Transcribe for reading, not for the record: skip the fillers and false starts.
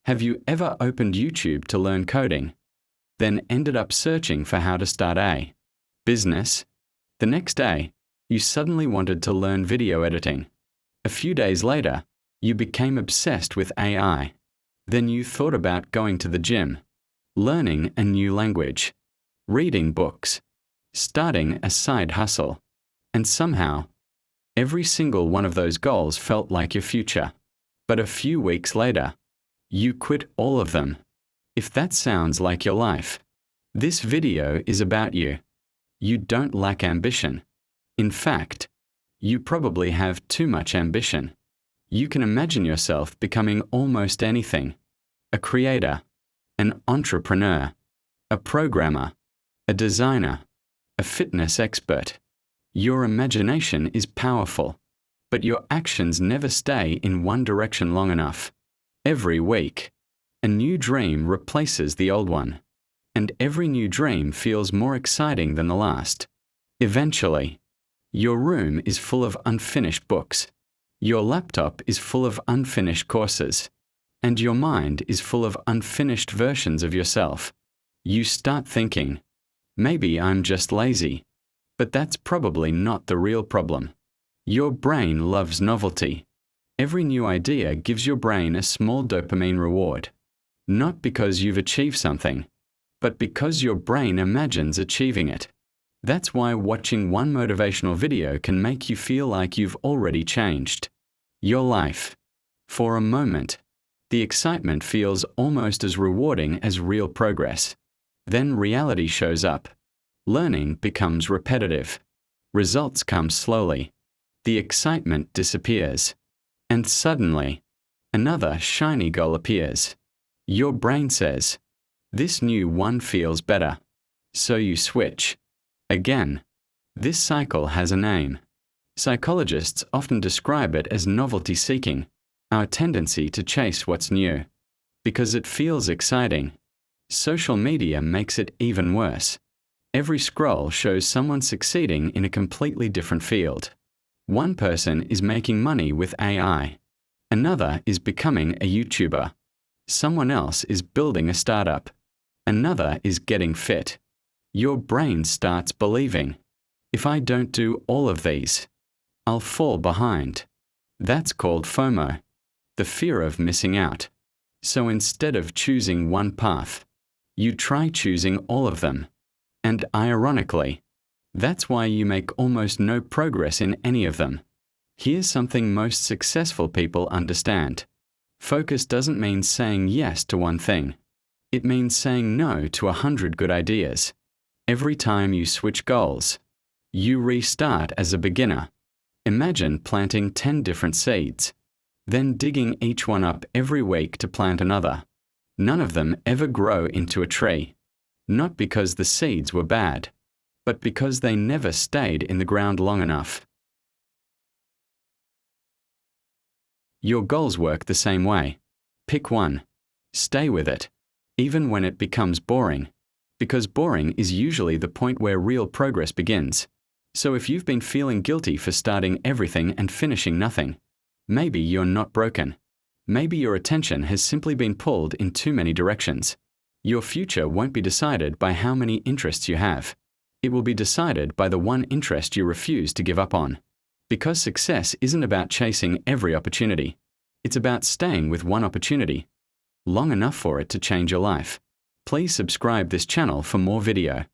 Have you ever opened YouTube to learn coding, then ended up searching for how to start a business? The next day, you suddenly wanted to learn video editing. A few days later, you became obsessed with AI. Then you thought about going to the gym, learning a new language, reading books, starting a side hustle. And somehow, every single one of those goals felt like your future. But a few weeks later, you quit all of them. If that sounds like your life, this video is about you. You don't lack ambition. In fact, you probably have too much ambition. You can imagine yourself becoming almost anything: a creator, an entrepreneur, a programmer, a designer, a fitness expert. Your imagination is powerful, but your actions never stay in one direction long enough. Every week, a new dream replaces the old one, and every new dream feels more exciting than the last. Eventually, your room is full of unfinished books, your laptop is full of unfinished courses, and your mind is full of unfinished versions of yourself. You start thinking, maybe I'm just lazy. But that's probably not the real problem. Your brain loves novelty. Every new idea gives your brain a small dopamine reward. Not because you've achieved something, but because your brain imagines achieving it. That's why watching one motivational video can make you feel like you've already changed your life. For a moment, the excitement feels almost as rewarding as real progress. Then reality shows up. Learning becomes repetitive. Results come slowly. The excitement disappears. And suddenly, another shiny goal appears. Your brain says, this new one feels better. So you switch. Again. This cycle has a name. Psychologists often describe it as novelty seeking, our tendency to chase what's new. Because it feels exciting. Social media makes it even worse. Every scroll shows someone succeeding in a completely different field. One person is making money with AI. Another is becoming a YouTuber. Someone else is building a startup. Another is getting fit. Your brain starts believing, if I don't do all of these, I'll fall behind. That's called FOMO, the fear of missing out. So instead of choosing one path, you try choosing all of them. And ironically, that's why you make almost no progress in any of them. Here's something most successful people understand. Focus doesn't mean saying yes to one thing. It means saying no to 100 good ideas. Every time you switch goals, you restart as a beginner. Imagine planting 10 different seeds, then digging each one up every week to plant another. None of them ever grow into a tree. Not because the seeds were bad, but because they never stayed in the ground long enough. Your goals work the same way. Pick one. Stay with it, even when it becomes boring. Because boring is usually the point where real progress begins. So if you've been feeling guilty for starting everything and finishing nothing, maybe you're not broken. Maybe your attention has simply been pulled in too many directions. Your future won't be decided by how many interests you have. It will be decided by the one interest you refuse to give up on. Because success isn't about chasing every opportunity. It's about staying with one opportunity, long enough for it to change your life. Please subscribe this channel for more video.